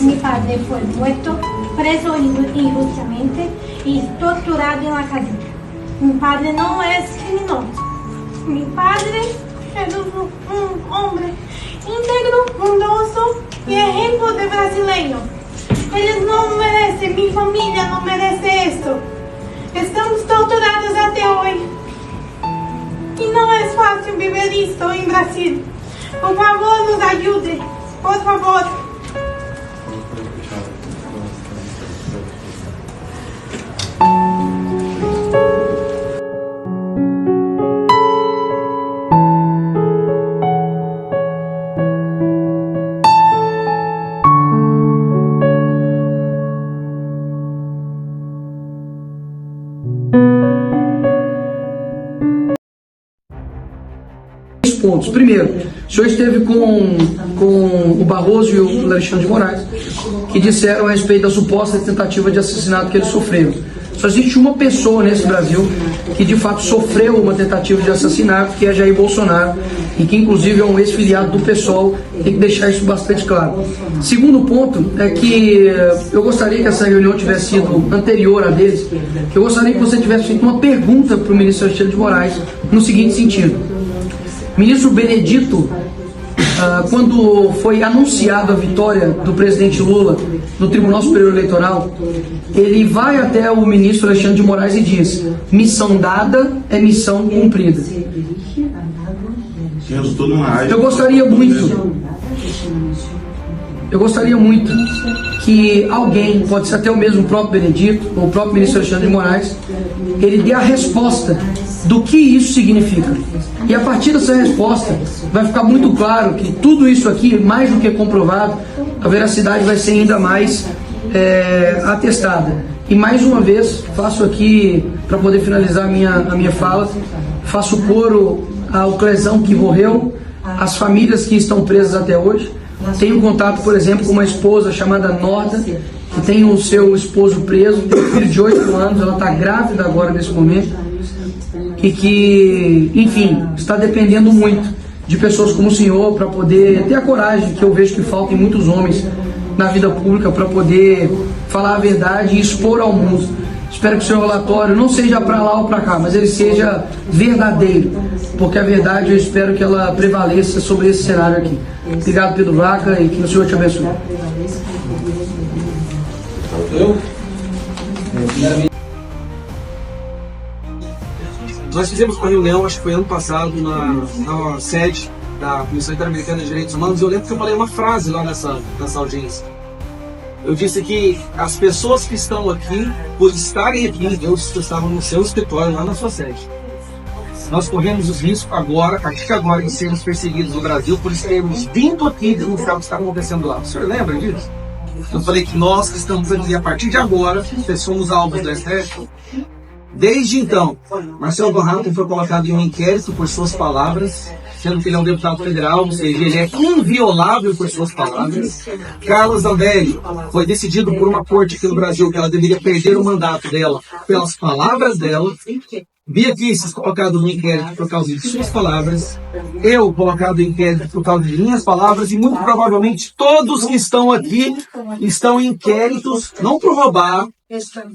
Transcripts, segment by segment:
Mi padre fue muerto, preso injustamente y torturado en la cadena. Mi padre no es criminoso. Mi padre es un hombre íntegro, bondoso y ejemplo de brasileño. Ellos no merecen, mi familia no merece esto. Estamos torturados hasta hoy. Y no es fácil vivir esto en Brasil. Por favor, nos ayude. Por favor. Pontos. Primeiro, o senhor esteve com o Barroso e o Alexandre de Moraes, que disseram a respeito da suposta tentativa de assassinato que eles sofreram. Só existe uma pessoa nesse Brasil que de fato sofreu uma tentativa de assassinato, que é Jair Bolsonaro, e que inclusive é um ex-filiado do PSOL, tem que deixar isso bastante claro. Segundo ponto é que eu gostaria que essa reunião tivesse sido anterior a deles, que eu gostaria que você tivesse feito uma pergunta para o ministro Alexandre de Moraes no seguinte sentido. Ministro Benedito, quando foi anunciada a vitória do presidente Lula no Tribunal Superior Eleitoral, ele vai até o ministro Alexandre de Moraes e diz: missão dada é missão cumprida. Eu gostaria muito que alguém, pode ser até o mesmo próprio Benedito, ou o próprio ministro Alexandre de Moraes, ele dê a resposta do que isso significa. E a partir dessa resposta vai ficar muito claro que tudo isso aqui, mais do que comprovado, a veracidade vai ser ainda mais atestada. E mais uma vez, faço aqui, para poder finalizar a minha fala, faço coro ao Clesão que morreu, às famílias que estão presas até hoje. Tenho contato, por exemplo, com uma esposa chamada Norda, que tem o seu esposo preso, tem um filho de 8 anos, ela está grávida agora nesse momento, e que, enfim, está dependendo muito de pessoas como o senhor para poder ter a coragem, que eu vejo que falta em muitos homens na vida pública, para poder falar a verdade e expor ao mundo. Espero que o seu relatório não seja para lá ou para cá, mas ele seja verdadeiro, porque a verdade eu espero que ela prevaleça sobre esse cenário aqui. Obrigado, Pedro Vaca, e que o Senhor te abençoe. Nós fizemos uma reunião, acho que foi ano passado, na sede da Comissão Interamericana de Direitos Humanos, e eu lembro que eu falei uma frase lá nessa audiência. Eu disse que as pessoas que estão aqui, por estarem aqui, estavam no seu escritório, lá na sua sede. Nós corremos os riscos agora, a partir de agora, de sermos perseguidos no Brasil por termos vindo aqui denunciar o que está acontecendo lá. O senhor lembra disso? Eu falei que nós que estamos aqui, a partir de agora, somos alvos do STF. Desde então, Marcelo Van Hatten foi colocado em um inquérito por suas palavras, sendo que ele é um deputado federal, ou seja, ele é inviolável por suas palavras. Carla Zambelli foi decidido por uma corte aqui no Brasil que ela deveria perder o mandato dela pelas palavras dela. Bia Kicis colocado no inquérito por causa de suas palavras. Eu colocado em inquérito por causa de minhas palavras. E muito provavelmente todos que estão aqui estão em inquéritos, não por roubar,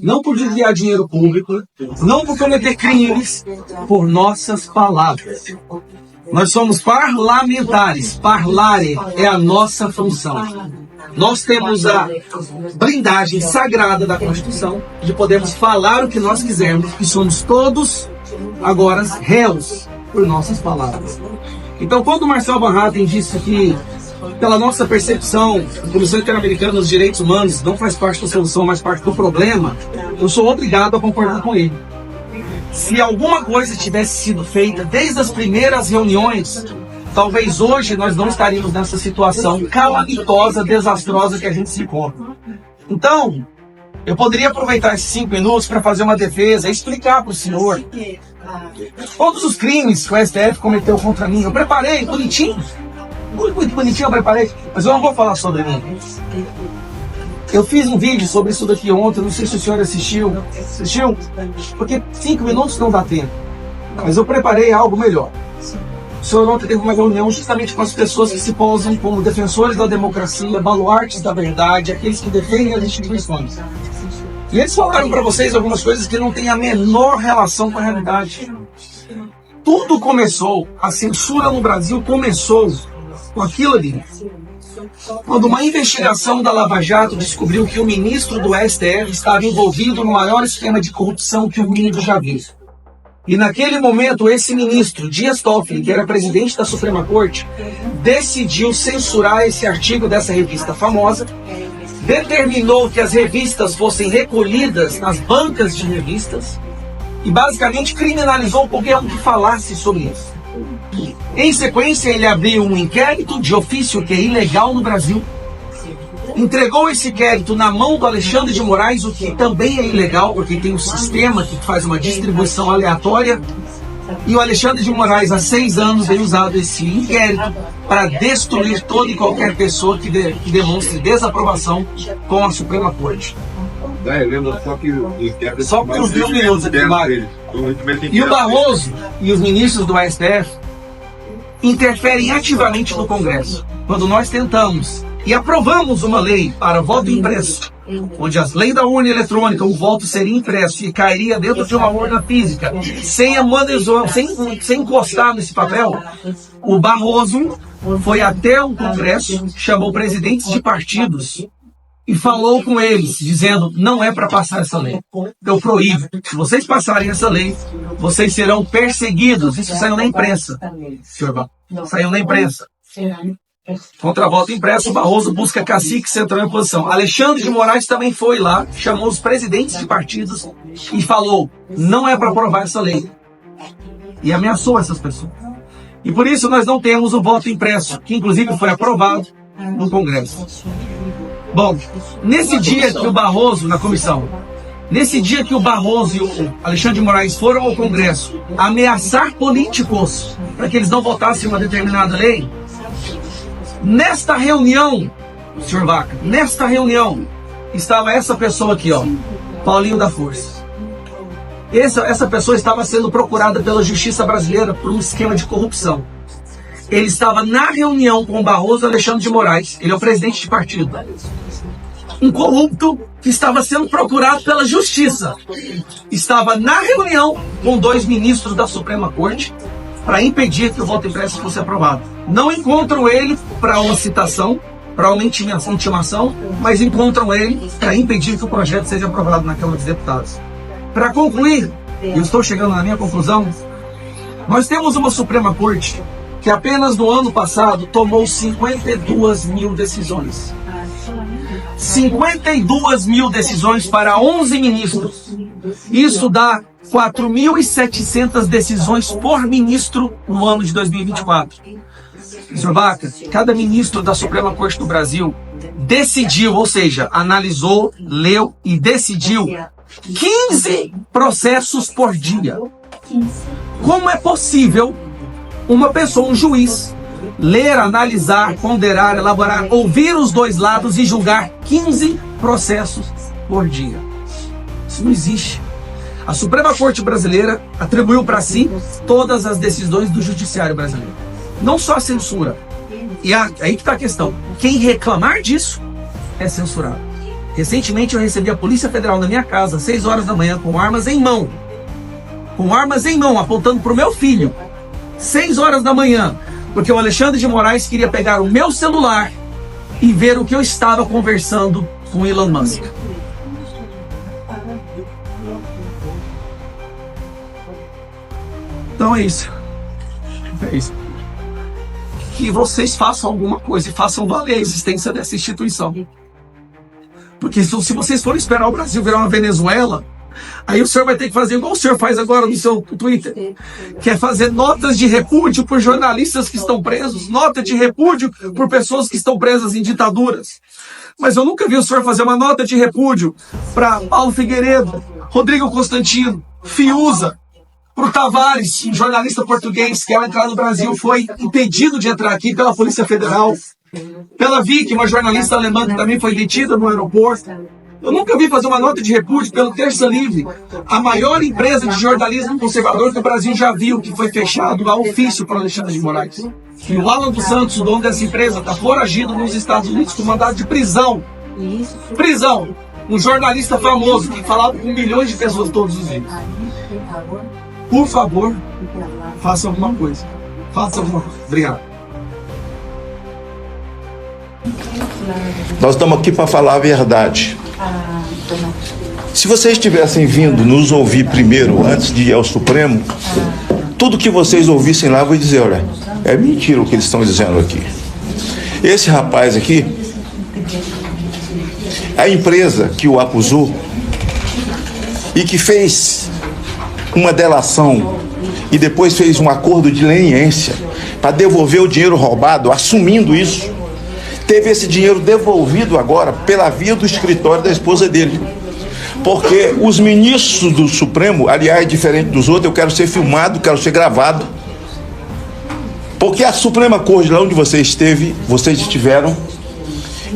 não por desviar dinheiro público, não por cometer crimes, por nossas palavras. Nós somos parlamentares. Parlare é a nossa função. Nós temos a blindagem sagrada da Constituição de podermos falar o que nós quisermos e somos todos agora réus por nossas palavras. Então, quando o Marcelo Van Hatten disse que, pela nossa percepção, a Comissão Interamericana dos Direitos Humanos não faz parte da solução, mas parte do problema, eu sou obrigado a concordar com ele. Se alguma coisa tivesse sido feita desde as primeiras reuniões, talvez hoje nós não estaríamos nessa situação calamitosa, desastrosa que a gente se encontra. Então, eu poderia aproveitar esses 5 minutos para fazer uma defesa e explicar para o senhor todos os crimes que o STF cometeu contra mim. Eu preparei, bonitinho. Muito bonitinho eu preparei, mas eu não vou falar sobre mim. Eu fiz um vídeo sobre isso daqui ontem, não sei se o senhor assistiu. Assistiu? Porque 5 minutos não dá tempo. Mas eu preparei algo melhor. O senhor ontem teve uma reunião justamente com as pessoas que se posam como defensores da democracia, baluartes da verdade, aqueles que defendem as instituições. E eles falaram para vocês algumas coisas que não têm a menor relação com a realidade. Tudo começou, a censura no Brasil começou com aquilo ali. Quando uma investigação da Lava Jato descobriu que o ministro do STF estava envolvido no maior esquema de corrupção que o mundo já viu. E naquele momento, esse ministro, Dias Toffoli, que era presidente da Suprema Corte, decidiu censurar esse artigo dessa revista famosa, determinou que as revistas fossem recolhidas nas bancas de revistas e basicamente criminalizou qualquer um que falasse sobre isso. Em sequência, ele abriu um inquérito de ofício que é ilegal no Brasil, entregou esse inquérito na mão do Alexandre de Moraes, o que também é ilegal, porque tem um sistema que faz uma distribuição aleatória, e o Alexandre de Moraes, há 6 anos, vem usado esse inquérito para destruir toda e qualquer pessoa que demonstre desaprovação com a Suprema Corte. Só por uns 2 minutos aqui, Mário. E o Barroso e os ministros do STF interferem ativamente no Congresso. Quando nós tentamos e aprovamos uma lei para voto impresso, onde as leis da urna eletrônica, o voto seria impresso e cairia dentro de uma urna física, sem encostar nesse papel, o Barroso foi até o Congresso, chamou presidentes de partidos e falou com eles, dizendo: não é para passar essa lei, eu proíbo. Se vocês passarem essa lei, vocês serão perseguidos. Isso saiu na imprensa, senhor. Saiu na imprensa. Contra voto impresso, Barroso busca cacique central em oposição. Alexandre de Moraes também foi lá, chamou os presidentes de partidos e falou: não é para aprovar essa lei. E ameaçou essas pessoas. E por isso nós não temos o voto impresso, que inclusive foi aprovado no Congresso. Bom, nesse dia que o Barroso, na comissão, nesse dia que o Barroso e o Alexandre de Moraes foram ao Congresso ameaçar políticos para que eles não votassem uma determinada lei, nesta reunião, senhor Vaca, nesta reunião, estava essa pessoa aqui, ó, Paulinho da Força. Essa pessoa estava sendo procurada pela justiça brasileira por um esquema de corrupção. Ele estava na reunião com o Barroso e Alexandre de Moraes. Ele é o presidente de partido. Um corrupto que estava sendo procurado pela justiça. Estava na reunião com 2 ministros da Suprema Corte para impedir que o voto impresso fosse aprovado. Não encontram ele para uma citação, para uma intimação, mas encontram ele para impedir que o projeto seja aprovado na Câmara dos Deputados. Para concluir, eu estou chegando na minha conclusão, nós temos uma Suprema Corte que apenas no ano passado tomou 52 mil decisões. 52 mil decisões para 11 ministros. Isso dá 4.700 decisões por ministro no ano de 2024. Senhor Vaca, cada ministro da Suprema Corte do Brasil decidiu, ou seja, analisou, leu e decidiu 15 processos por dia. Como é possível uma pessoa, um juiz, ler, analisar, ponderar, elaborar, ouvir os 2 lados e julgar 15 processos por dia? Isso não existe. A Suprema Corte Brasileira atribuiu para si todas as decisões do Judiciário brasileiro. Não só a censura. E aí que está a questão. Quem reclamar disso é censurado. Recentemente eu recebi a Polícia Federal na minha casa, às 6 horas da manhã, com armas em mão. Com armas em mão, apontando para o meu filho. 6 horas da manhã, porque o Alexandre de Moraes queria pegar o meu celular e ver o que eu estava conversando com Elon Musk. Então é isso. É isso. Que vocês façam alguma coisa e façam valer a existência dessa instituição. Porque se vocês forem esperar o Brasil virar uma Venezuela, aí o senhor vai ter que fazer igual o senhor faz agora no seu Twitter, que é fazer notas de repúdio por jornalistas que estão presos, nota de repúdio por pessoas que estão presas em ditaduras. Mas eu nunca vi o senhor fazer uma nota de repúdio para Paulo Figueiredo, Rodrigo Constantino, Fiuza, para o Tavares, um jornalista português que ao entrar no Brasil foi impedido de entrar aqui pela Polícia Federal, pela Vicky, uma jornalista alemã que também foi detida no aeroporto. Eu nunca vi fazer uma nota de repúdio pelo Terça Livre, a maior empresa de jornalismo conservador que o Brasil já viu, que foi fechado a ofício para Alexandre de Moraes. E o Alan dos Santos, o dono dessa empresa, está foragido nos Estados Unidos com mandado de prisão. Prisão! Um jornalista famoso que falava com milhões de pessoas todos os dias. Por favor, faça alguma coisa. Faça alguma coisa. Obrigado. Nós estamos aqui para falar a verdade. Se vocês tivessem vindo nos ouvir primeiro, antes de ir ao Supremo, tudo que vocês ouvissem lá, eu vou dizer, olha, é mentira o que eles estão dizendo aqui. Esse rapaz aqui, a empresa que o acusou e que fez uma delação e depois fez um acordo de leniência para devolver o dinheiro roubado, assumindo isso, teve esse dinheiro devolvido agora pela via do escritório da esposa dele. Porque os ministros do Supremo, aliás, diferente dos outros, eu quero ser filmado, quero ser gravado. Porque a Suprema Corte, lá onde você esteve, vocês estiveram,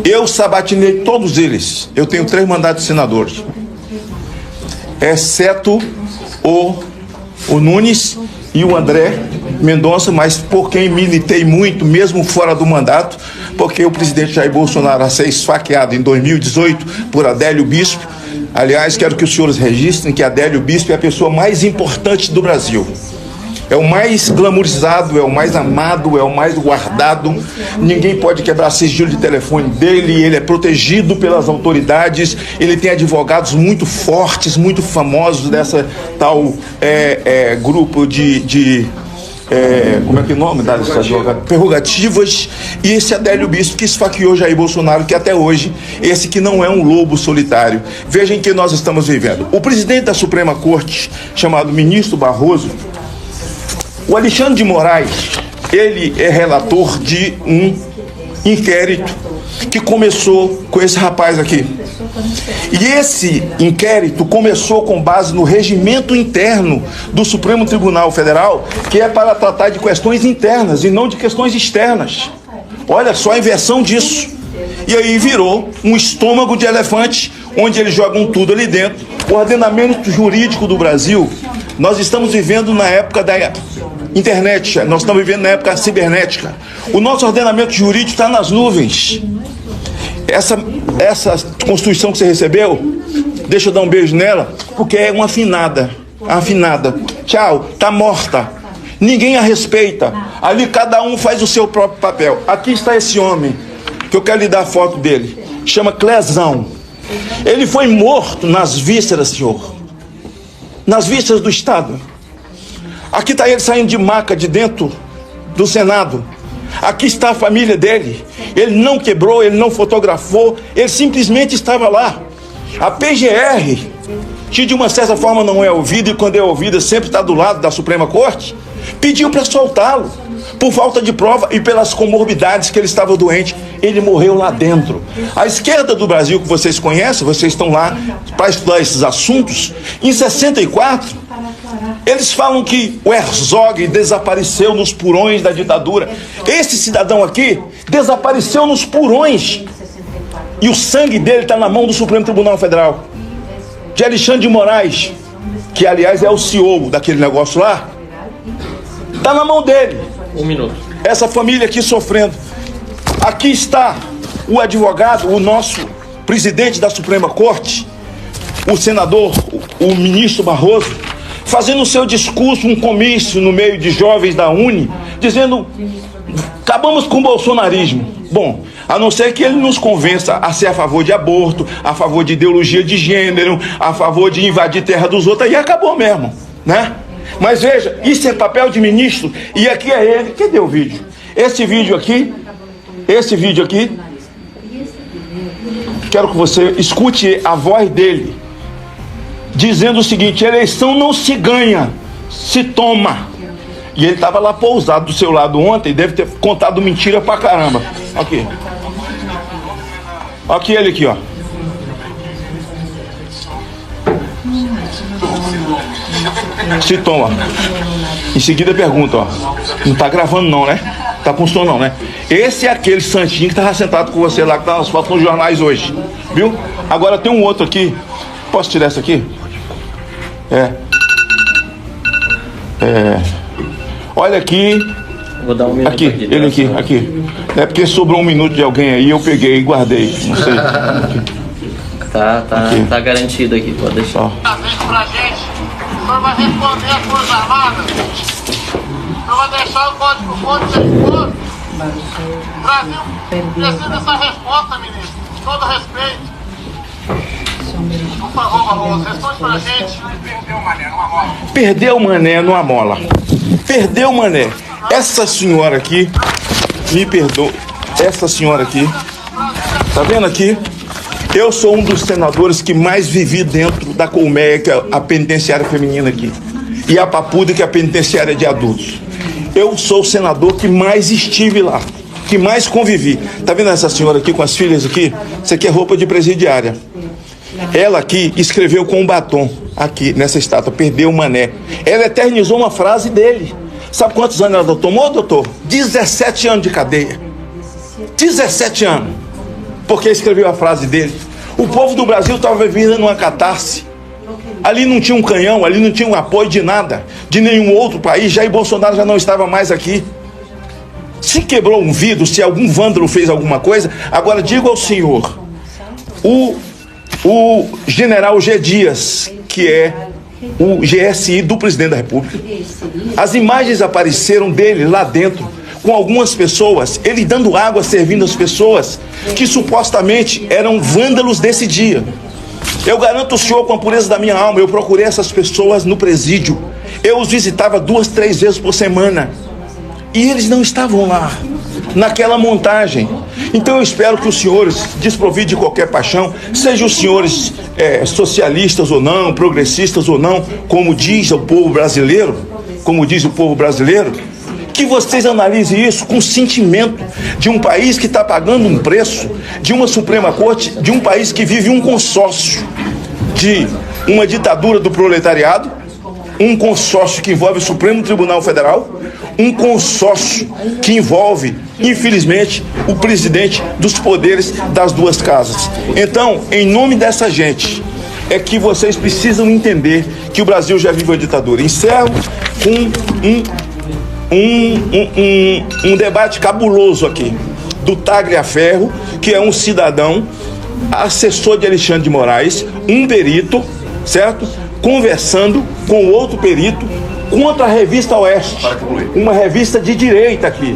eu sabatinei todos eles. Eu tenho 3 mandatos de senadores. Exceto o Nunes e o André Mendonça, mas por quem militei muito, mesmo fora do mandato, porque o presidente Jair Bolsonaro a ser esfaqueado em 2018 por Adélio Bispo. Aliás, quero que os senhores registrem que Adélio Bispo é a pessoa mais importante do Brasil. É o mais glamourizado, é o mais amado, é o mais guardado. Ninguém pode quebrar sigilo de telefone dele, ele é protegido pelas autoridades, ele tem advogados muito fortes, muito famosos dessa tal grupo como é que é o nome das prerrogativas, e esse Adélio Bispo que esfaqueou Jair Bolsonaro, que até hoje, esse que não é um lobo solitário. Vejam que nós estamos vivendo. O presidente da Suprema Corte, chamado ministro Barroso, o Alexandre de Moraes, ele é relator de um inquérito que começou com esse rapaz aqui. E esse inquérito começou com base no regimento interno do Supremo Tribunal Federal, que é para tratar de questões internas e não de questões externas. Olha só a inversão disso. E aí virou um estômago de elefante, onde eles jogam tudo ali dentro. O ordenamento jurídico do Brasil, nós estamos vivendo na época da internet, nós estamos vivendo na época cibernética. O nosso ordenamento jurídico está nas nuvens. Essa Constituição que você recebeu, deixa eu dar um beijo nela, porque é uma afinada. Tchau, tá morta. Ninguém a respeita. Ali cada um faz o seu próprio papel. Aqui está esse homem, que eu quero lhe dar a foto dele. Chama Clezão. Ele foi morto nas vísceras, senhor. Nas vísceras do Estado. Aqui está ele saindo de maca de dentro do Senado. Aqui está a família dele. Ele não quebrou, ele não fotografou, ele simplesmente estava lá. A PGR, que de uma certa forma não é ouvida, e quando é ouvida sempre está do lado da Suprema Corte, pediu para soltá-lo, por falta de prova e pelas comorbidades que ele estava doente. Ele morreu lá dentro. A esquerda do Brasil, que vocês conhecem, vocês estão lá para estudar esses assuntos, em 64, eles falam que o Herzog desapareceu nos porões da ditadura. Esse cidadão aqui desapareceu nos porões. E o sangue dele está na mão do Supremo Tribunal Federal. De Alexandre de Moraes, que aliás é o CEO daquele negócio lá, está na mão dele. 1 minuto. Essa família aqui sofrendo. Aqui está o advogado, o nosso presidente da Suprema Corte, o senador, o ministro Barroso, fazendo o seu discurso, um comício no meio de jovens da Uni, dizendo: acabamos com o bolsonarismo. Bom, a não ser que ele nos convença a ser a favor de aborto, a favor de ideologia de gênero, a favor de invadir terra dos outros, aí acabou mesmo, né? Mas veja, isso é papel de ministro, e aqui é ele. Cadê o vídeo? Esse vídeo aqui, quero que você escute a voz dele, dizendo o seguinte: eleição não se ganha, se toma. E ele estava lá pousado do seu lado ontem, deve ter contado mentira pra caramba. Aqui. Aqui ele aqui, ó. Se toma. Em seguida pergunta, ó. Não tá gravando não, né? Tá com som não, né? Esse é aquele santinho que tava sentado com você lá, que tá nas fotos nos jornais hoje. Viu? Agora tem um outro aqui. Posso tirar essa aqui? Olha aqui. Vou dar um minuto aqui. Ele aqui. É porque sobrou um minuto de alguém aí, eu peguei e guardei. Não sei. Tá garantido aqui, pode deixar. Pra gente, o senhor vai responder as Forças Armadas. O senhor vai deixar o código ser exposto. O Brasil precisa dessa resposta, ministro. Com todo respeito. Por favor, Barroso, responde pra gente. Perdeu o mané numa mola. Perdeu o mané. Essa senhora aqui, me perdoa. Essa senhora aqui, tá vendo aqui? Eu sou um dos senadores que mais vivi dentro da Colmeia, que é a penitenciária feminina aqui, e a Papuda, que é a penitenciária de adultos. Eu sou o senador que mais estive lá, que mais convivi. Tá vendo essa senhora aqui com as filhas aqui? Isso aqui é roupa de presidiária. Ela aqui escreveu com um batom, aqui nessa estátua, perdeu o mané. Ela eternizou uma frase dele. Sabe quantos anos ela tomou, doutor? 17 anos de cadeia. 17 anos. Porque escreveu a frase dele. O povo do Brasil estava vivendo numa catarse. Ali não tinha um canhão, ali não tinha um apoio de nada, de nenhum outro país. Jair Bolsonaro já não estava mais aqui. Se quebrou um vidro, se algum vândalo fez alguma coisa, agora digo ao senhor, o general G. Dias, que é o GSI do presidente da República, as imagens apareceram dele lá dentro, com algumas pessoas, ele dando água, servindo as pessoas, que supostamente eram vândalos desse dia. Eu garanto ao senhor, com a pureza da minha alma, eu procurei essas pessoas no presídio, eu os visitava 2, 3 vezes por semana, e eles não estavam lá, naquela montagem. Então eu espero que os senhores, desprovidos de qualquer paixão, sejam os senhores socialistas ou não, progressistas ou não, como diz o povo brasileiro, que vocês analisem isso com sentimento de um país que está pagando um preço, de uma Suprema Corte, de um país que vive um consórcio de uma ditadura do proletariado, um consórcio que envolve o Supremo Tribunal Federal, um consórcio que envolve, infelizmente, o presidente dos poderes das duas casas. Então, em nome dessa gente, é que vocês precisam entender que o Brasil já vive uma ditadura. Encerro com um debate cabuloso aqui do Tagliaferro, que é um cidadão, assessor de Alexandre de Moraes, um perito, certo? Conversando com outro perito contra a revista Oeste, uma revista de direita aqui.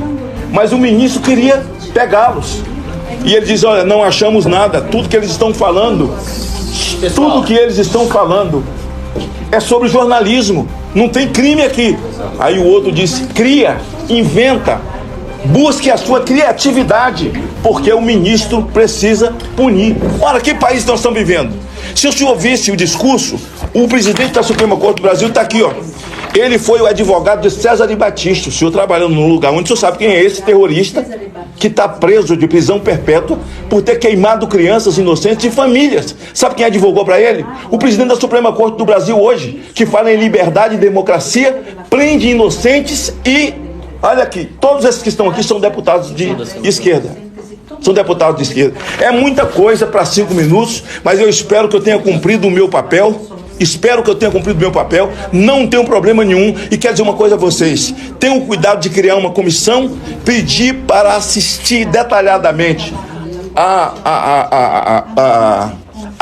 Mas o ministro queria pegá-los. E ele diz, olha, não achamos nada, tudo que eles estão falando é sobre jornalismo, não tem crime aqui. Aí o outro disse, cria, inventa, busque a sua criatividade, porque o ministro precisa punir. Ora, que país nós estamos vivendo? Se o senhor visse o discurso, o presidente da Suprema Corte do Brasil está aqui, ó. Ele foi o advogado de César de Batista, o senhor trabalhando num lugar onde o senhor sabe quem é esse terrorista que está preso de prisão perpétua por ter queimado crianças inocentes e famílias. Sabe quem advogou para ele? O presidente da Suprema Corte do Brasil hoje, que fala em liberdade e democracia, prende inocentes e, olha aqui, todos esses que estão aqui são deputados de esquerda. São deputados de esquerda. É muita coisa para 5 minutos, mas eu espero que eu tenha cumprido o meu papel. Não tenho problema nenhum. E quero dizer uma coisa a vocês: tenham cuidado de criar uma comissão, pedir para assistir detalhadamente a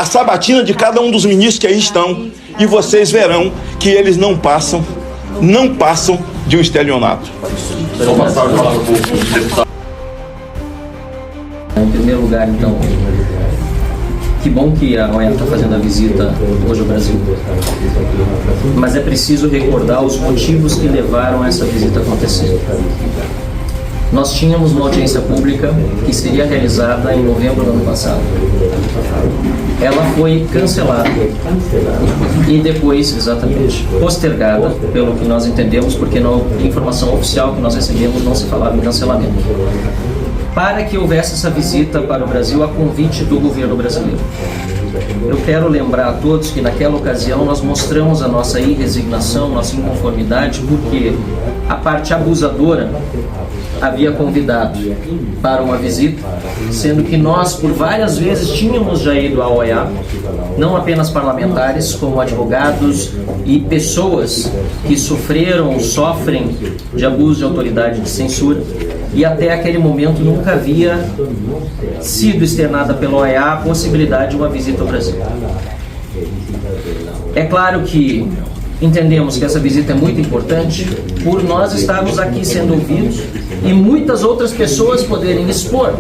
sabatina de cada um dos ministros que aí estão, e vocês verão que eles não passam de um estelionato. Em primeiro lugar, então, que bom que a OEA está fazendo a visita hoje ao Brasil. Mas é preciso recordar os motivos que levaram a essa visita a acontecer. Nós tínhamos uma audiência pública que seria realizada em novembro do ano passado. Ela foi cancelada e depois, exatamente, postergada, pelo que nós entendemos, porque na informação oficial que nós recebemos não se falava em cancelamento, para que houvesse essa visita para o Brasil a convite do governo brasileiro. Eu quero lembrar a todos que naquela ocasião nós mostramos a nossa irresignação, nossa inconformidade, porque a parte abusadora havia convidado para uma visita, sendo que nós, por várias vezes, tínhamos já ido à OEA, não apenas parlamentares, como advogados e pessoas que sofreram ou sofrem de abuso de autoridade de censura, e até aquele momento nunca havia sido externada pela OEA a possibilidade de uma visita ao Brasil. É claro que entendemos que essa visita é muito importante por nós estarmos aqui sendo ouvidos e muitas outras pessoas poderem expor,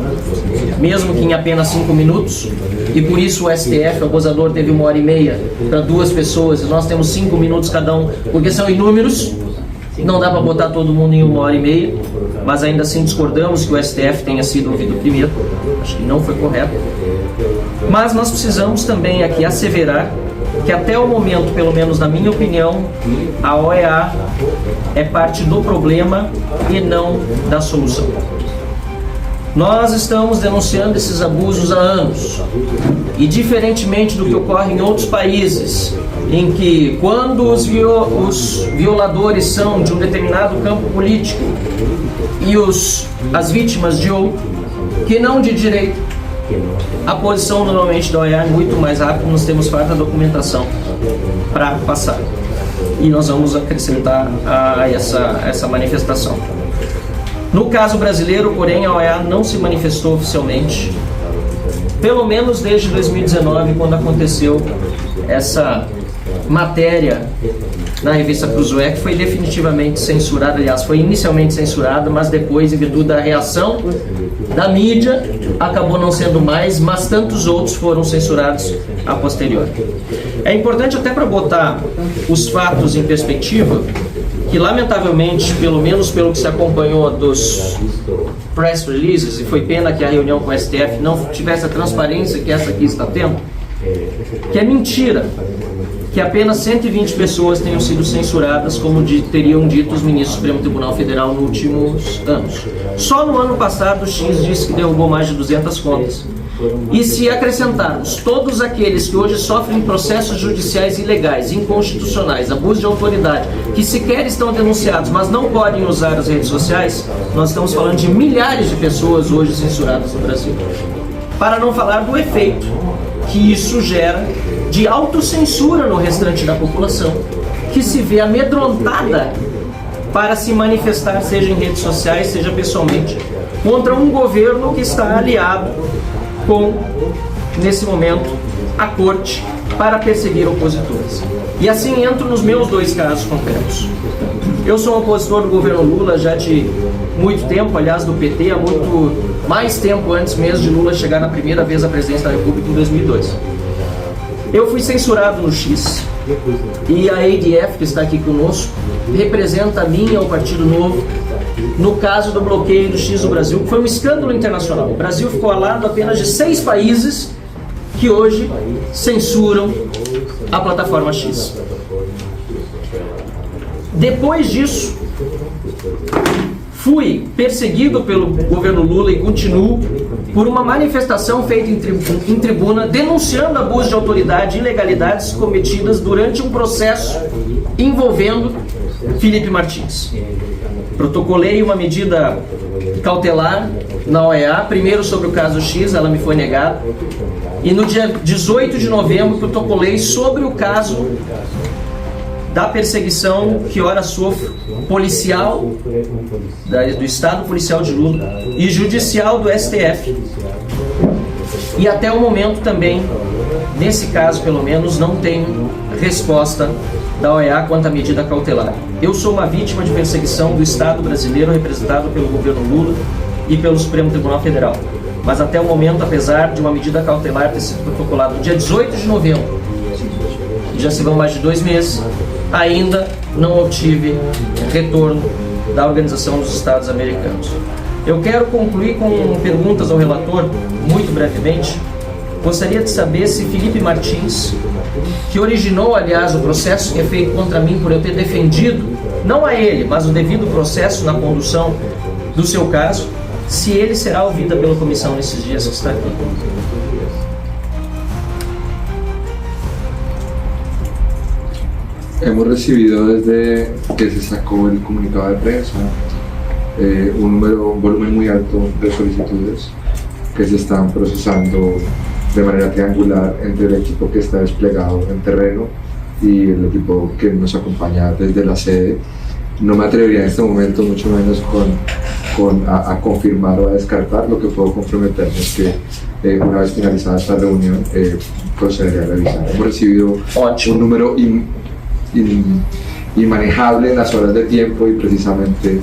mesmo que em apenas 5 minutos, e por isso o STF, o acusador, teve 1h30 para 2 pessoas e nós temos 5 minutos cada um, porque são inúmeros, não dá para botar todo mundo em 1h30, mas ainda assim discordamos que o STF tenha sido ouvido primeiro, acho que não foi correto. Mas nós precisamos também aqui asseverar que até o momento, pelo menos na minha opinião, a OEA é parte do problema e não da solução. Nós estamos denunciando esses abusos há anos e, diferentemente do que ocorre em outros países, em que quando os violadores são de um determinado campo político e as vítimas de outro, que não de direito, a posição normalmente da OEA é muito mais rápida, nós temos farta documentação para passar. E nós vamos acrescentar a essa manifestação. No caso brasileiro, porém, a OEA não se manifestou oficialmente, pelo menos desde 2019, quando aconteceu essa matéria na revista Cruzoé, que foi definitivamente censurada, aliás, foi inicialmente censurada, mas depois, em virtude da reação da mídia, acabou não sendo mais, mas tantos outros foram censurados a posteriori. É importante até para botar os fatos em perspectiva, que lamentavelmente, pelo menos pelo que se acompanhou dos press releases, e foi pena que a reunião com o STF não tivesse a transparência que essa aqui está tendo, que é mentira que apenas 120 pessoas tenham sido censuradas, como teriam dito os ministros do Supremo Tribunal Federal nos últimos anos. Só no ano passado o X disse que derrubou mais de 200 contas. E se acrescentarmos todos aqueles que hoje sofrem processos judiciais ilegais, inconstitucionais, abuso de autoridade, que sequer estão denunciados, mas não podem usar as redes sociais, nós estamos falando de milhares de pessoas hoje censuradas no Brasil. Para não falar do efeito que isso gera de autocensura no restante da população, que se vê amedrontada para se manifestar, seja em redes sociais, seja pessoalmente, contra um governo que está aliado com, nesse momento, a corte para perseguir opositores. E assim entro nos meus 2 casos concretos. Eu sou um opositor do governo Lula já de muito tempo, aliás do PT, há muito mais tempo antes mesmo de Lula chegar na primeira vez à presidência da República em 2002. Eu fui censurado no X e a ADF, que está aqui conosco, representa a mim e ao Partido Novo no caso do bloqueio do X do Brasil, que foi um escândalo internacional. O Brasil ficou ao lado apenas de 6 países que hoje censuram a plataforma X. Depois disso, fui perseguido pelo governo Lula e continuo por uma manifestação feita em tribuna denunciando abuso de autoridade e ilegalidades cometidas durante um processo envolvendo Felipe Martins. Protocolei uma medida cautelar na OEA, primeiro sobre o caso X, ela me foi negada, e no dia 18 de novembro protocolei sobre o caso da perseguição que ora sofre policial do Estado Policial de Lula e judicial do STF. E até o momento também, nesse caso pelo menos, não tenho resposta da OEA quanto à medida cautelar. Eu sou uma vítima de perseguição do Estado brasileiro representado pelo governo Lula e pelo Supremo Tribunal Federal. Mas até o momento, apesar de uma medida cautelar ter sido protocolada no dia 18 de novembro, e já se vão mais de 2 meses, ainda não obtive retorno da Organização dos Estados Americanos. Eu quero concluir com perguntas ao relator, muito brevemente. Gostaria de saber se Felipe Martins, que originou, aliás, o processo que é feito contra mim por eu ter defendido, não a ele, mas o devido processo na condução do seu caso, se ele será ouvido pela comissão nesses dias que está aqui. Hemos recibido desde que se sacó el comunicado de prensa un volumen muy alto de solicitudes que se están procesando de manera triangular entre el equipo que está desplegado en terreno y el equipo que nos acompaña desde la sede. No me atrevería en este momento, mucho menos a confirmar o a descartar. Lo que puedo comprometerme es que una vez finalizada esta reunión procederé a revisar. Hemos recibido un número inmanejable en las horas de tiempo y precisamente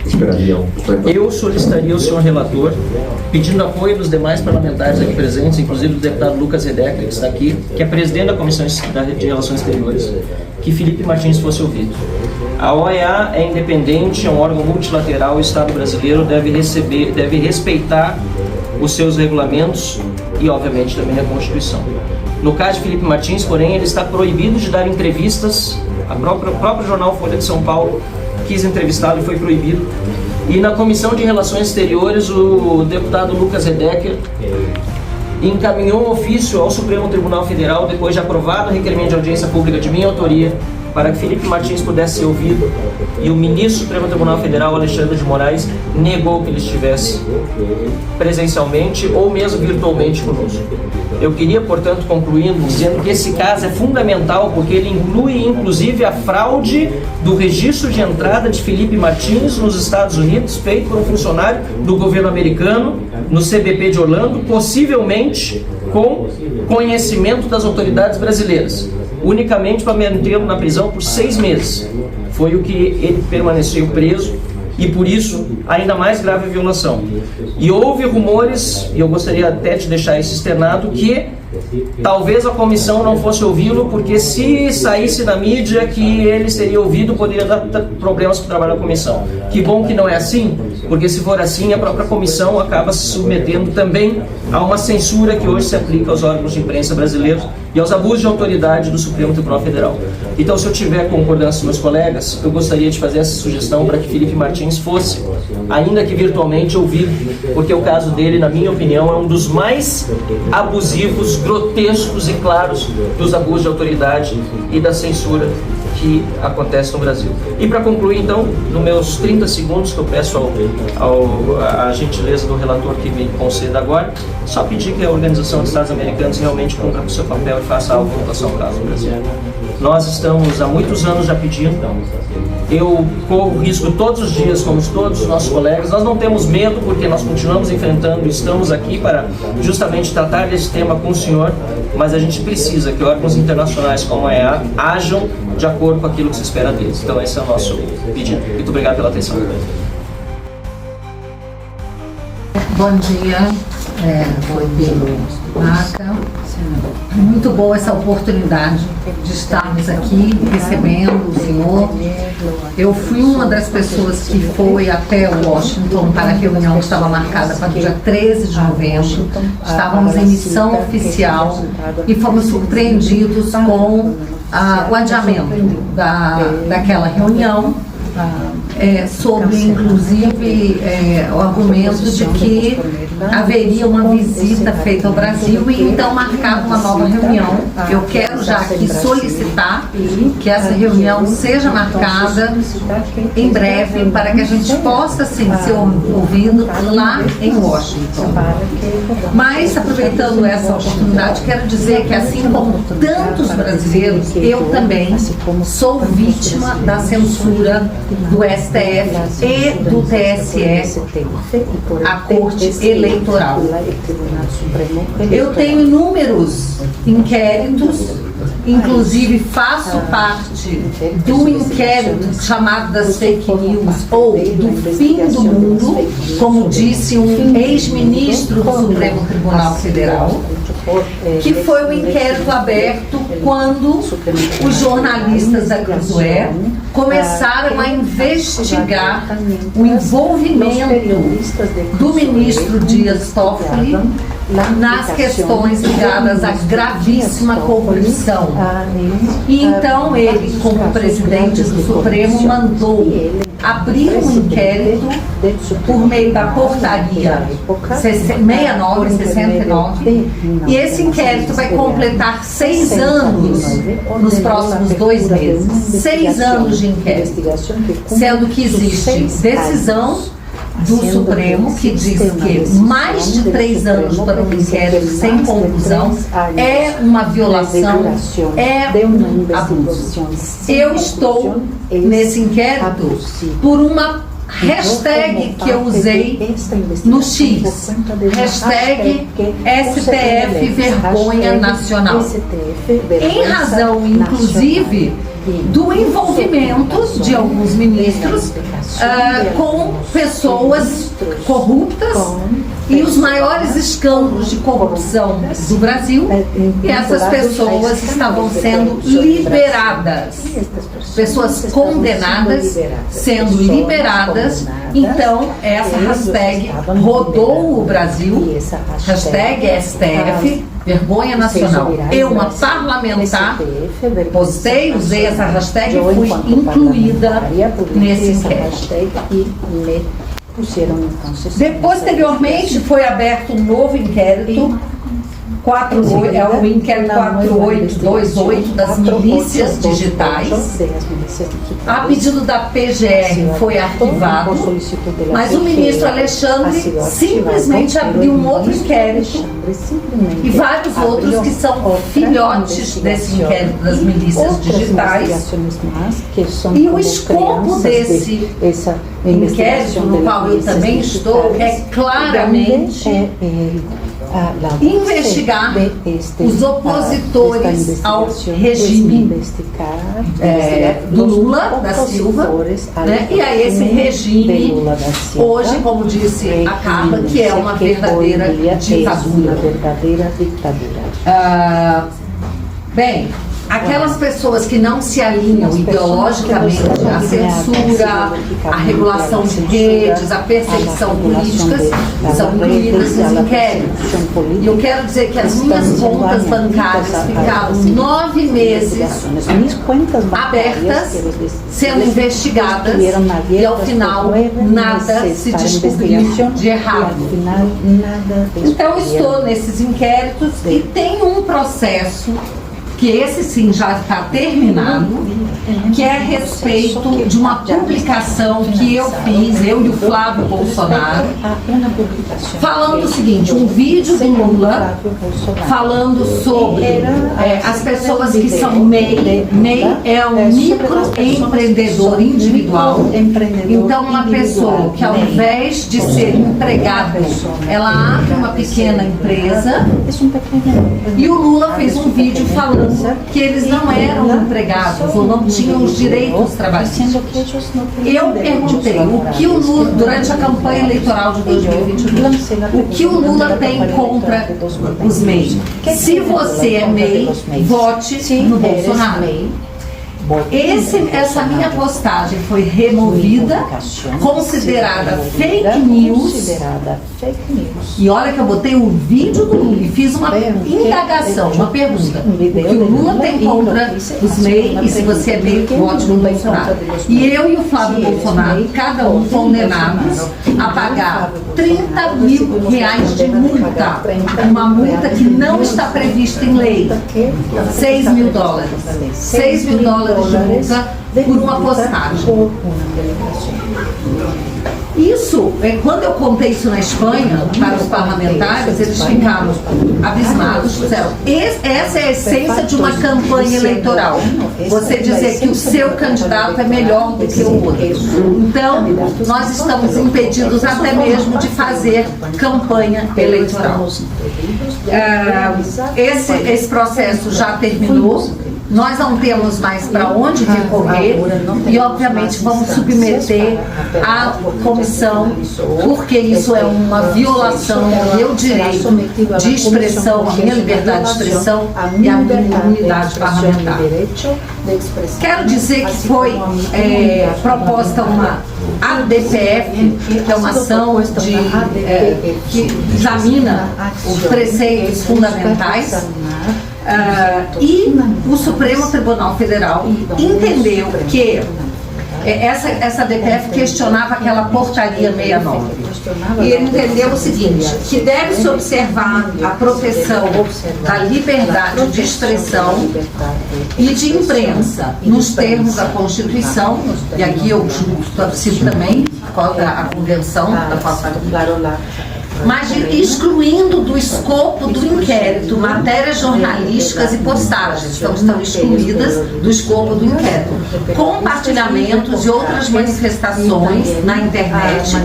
esperaria um pouco. Eu solicitaria ao senhor relator, pedindo apoio dos demais parlamentares aqui presentes, inclusive do deputado Lucas Redecker, que está aqui, que é presidente da Comissão de Relações Exteriores, que Felipe Martins fosse ouvido. A OEA é independente, é um órgão multilateral, o Estado brasileiro deve respeitar os seus regulamentos e, obviamente, também a Constituição. No caso de Felipe Martins, porém, ele está proibido de dar entrevistas. O próprio jornal Folha de São Paulo quis entrevistá-lo e foi proibido. E na Comissão de Relações Exteriores, o deputado Lucas Redecker encaminhou um ofício ao Supremo Tribunal Federal, depois de aprovado o requerimento de audiência pública de minha autoria, para que Felipe Martins pudesse ser ouvido, e o ministro do Supremo Tribunal Federal, Alexandre de Moraes, negou que ele estivesse presencialmente ou mesmo virtualmente conosco. Eu queria, portanto, concluindo, dizendo que esse caso é fundamental porque ele inclui, inclusive, a fraude do registro de entrada de Felipe Martins nos Estados Unidos, feito por um funcionário do governo americano, no CBP de Orlando, possivelmente com conhecimento das autoridades brasileiras, unicamente para mantê-lo na prisão por 6 meses. Foi o que ele permaneceu preso e, por isso, ainda mais grave a violação. E houve rumores, e eu gostaria até de deixar isso externado, que talvez a comissão não fosse ouvi-lo, porque se saísse na mídia que ele seria ouvido, poderia dar problemas para o trabalho da comissão. Que bom que não é assim, porque se for assim, a própria comissão acaba se submetendo também a uma censura que hoje se aplica aos órgãos de imprensa brasileiros e aos abusos de autoridade do Supremo Tribunal Federal. Então, se eu tiver concordância dos meus colegas, eu gostaria de fazer essa sugestão para que Felipe Martins fosse, ainda que virtualmente, ouvido, porque o caso dele, na minha opinião, é um dos mais abusivos, grotescos e claros dos abusos de autoridade e da censura que acontece no Brasil. E para concluir, então, nos meus 30 segundos que eu peço a gentileza do relator que me conceda agora, só pedir que a Organização de Estados Americanos realmente cumpra com o seu papel e faça algo em relação ao caso do Brasil. Nós estamos há muitos anos já pedindo, eu corro risco todos os dias, como todos os nossos colegas, nós não temos medo porque nós continuamos enfrentando e estamos aqui para justamente tratar desse tema com o senhor, mas a gente precisa que órgãos internacionais como a EA ajam de acordo com aquilo que se espera deles. Então esse é o nosso pedido. Muito obrigado pela atenção. Bom dia, Rodrigo Maca. Muito boa essa oportunidade de estarmos aqui recebendo o senhor. Eu fui uma das pessoas que foi até Washington para a reunião que estava marcada para o dia 13 de novembro. Estávamos em missão oficial e fomos surpreendidos com o adiamento daquela reunião. Sobre, inclusive, o argumento de que haveria uma visita feita ao Brasil e então marcar uma nova reunião. Eu quero já aqui solicitar que essa reunião seja marcada em breve para que a gente possa, sim, ser ouvido lá em Washington. Mas, aproveitando essa oportunidade, quero dizer que, assim como tantos brasileiros, eu também sou vítima da censura do STF e do TSE, a Corte Eleitoral. Eu tenho inúmeros inquéritos, inclusive faço parte do inquérito chamado das fake news ou do fim do mundo, como disse um ex-ministro do Supremo Tribunal Federal, que foi um inquérito aberto quando os jornalistas da Cruzoé começaram a investigar o envolvimento do ministro Dias Toffoli nas questões ligadas à gravíssima corrupção. E então ele, como presidente do Supremo, mandou abriu um inquérito por meio da portaria 69, e esse inquérito vai completar 6 anos nos próximos 2 meses. 6 anos de inquérito, sendo que existe decisão do Supremo que diz que mais de 3 anos para um inquérito sem conclusão é uma violação, é um abuso. Eu estou nesse inquérito por uma hashtag que eu usei no X, hashtag STF Vergonha Nacional, em razão, inclusive, do envolvimento de alguns ministros com pessoas corruptas e os maiores escândalos de corrupção do Brasil, e essas pessoas estavam sendo liberadas, pessoas condenadas sendo liberadas. Então essa hashtag rodou o Brasil, hashtag STF Vergonha Nacional. Eu, uma parlamentar, postei, usei essa hashtag e fui incluída nesse inquérito. Posteriormente foi aberto um novo inquérito, é o inquérito 4828 das milícias digitais. A pedido da PGR foi arquivado, mas o ministro Alexandre simplesmente abriu um outro inquérito e vários outros que são filhotes desse inquérito das milícias digitais. E o escopo desse inquérito, no qual eu também estou, é claramente investigar os opositores ao regime do Lula da Silva, né? E a esse regime hoje, como disse a Carla, que é uma verdadeira ditadura. Bem, aquelas pessoas que não se alinham ideologicamente à censura, à regulação de redes, à perseguição política, são incluídas nos inquéritos. E eu quero dizer que as minhas contas bancárias ficaram 9 meses abertas, sendo investigadas, e ao final nada se descobriu de errado. Então estou nesses inquéritos e tem um processo que esse sim já está terminado, que é a respeito de uma publicação que eu fiz, eu e o Flávio Bolsonaro, falando o seguinte, um vídeo do Lula falando sobre as pessoas que são MEI. MEI é um microempreendedor individual. Então uma pessoa que ao invés de ser empregada, ela abre uma pequena empresa, e o Lula fez um vídeo falando que eles não eram empregados ou não tinham os direitos trabalhistas. Eu perguntei o que o Lula, durante a campanha eleitoral de 2022, o que o Lula tem contra os MEI. Se você é MEI, vote no Bolsonaro. Essa minha postagem foi removida, considerada fake news. E olha que eu botei o vídeo do Lula e fiz uma indagação, uma pergunta. O que o Lula tem contra os MEI, e se você é MEI, vote no Bolsonaro. E eu e o Flávio Bolsonaro, cada um condenados a pagar R$30 mil de multa. Uma multa que não está prevista em lei. $6 mil. $6 mil de multa por uma postagem. Isso, quando eu contei isso na Espanha, para os parlamentares, eles ficaram abismados, disseram, essa é a essência de uma campanha eleitoral. Você dizer que o seu candidato é melhor do que o outro. Então, nós estamos impedidos até mesmo de fazer campanha eleitoral. Esse processo já terminou. Nós não temos mais para onde recorrer e, obviamente, vamos submeter à comissão, porque isso é uma violação ao meu direito de expressão, à minha liberdade de expressão e à minha imunidade parlamentar. Quero dizer que foi proposta uma ADPF, que é uma ação que examina os preceitos fundamentais. E o Supremo Tribunal Federal entendeu que essa DPF questionava aquela portaria 69. E ele entendeu o seguinte, que deve-se observar a proteção da liberdade de expressão e de imprensa nos termos da Constituição, e aqui eu cito também a Convenção da Constituição, mas excluindo do escopo do inquérito matérias jornalísticas e postagens, então estão excluídas do escopo do inquérito, compartilhamentos e outras manifestações na internet,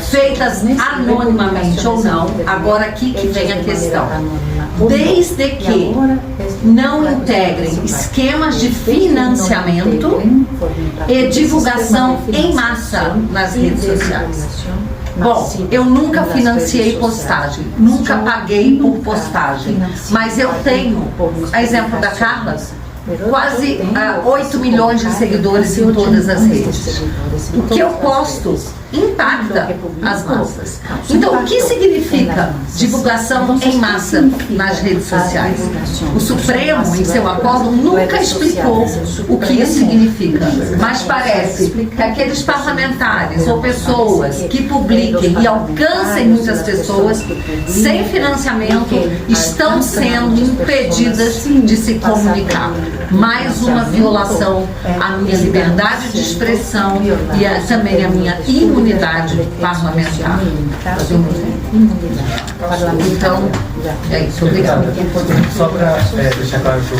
feitas anonimamente ou não. Agora aqui que vem a questão, desde que não integrem esquemas de financiamento e divulgação em massa nas redes sociais. Bom, eu nunca financiei postagem, nunca paguei por postagem, mas eu tenho, a exemplo da Carla, quase 8 milhões de seguidores em todas as redes. O que eu posto impacta as massas. Então, o que significa divulgação em massa nas redes sociais? O Supremo, em seu acordo, nunca explicou o que isso significa, mas parece que aqueles parlamentares ou pessoas que publiquem e alcancem muitas pessoas sem financiamento estão sendo impedidas de se comunicar. Mais uma violação à minha liberdade de expressão e também à minha imunidade parlamentar. Então, é isso. Obrigada. Só para deixar claro que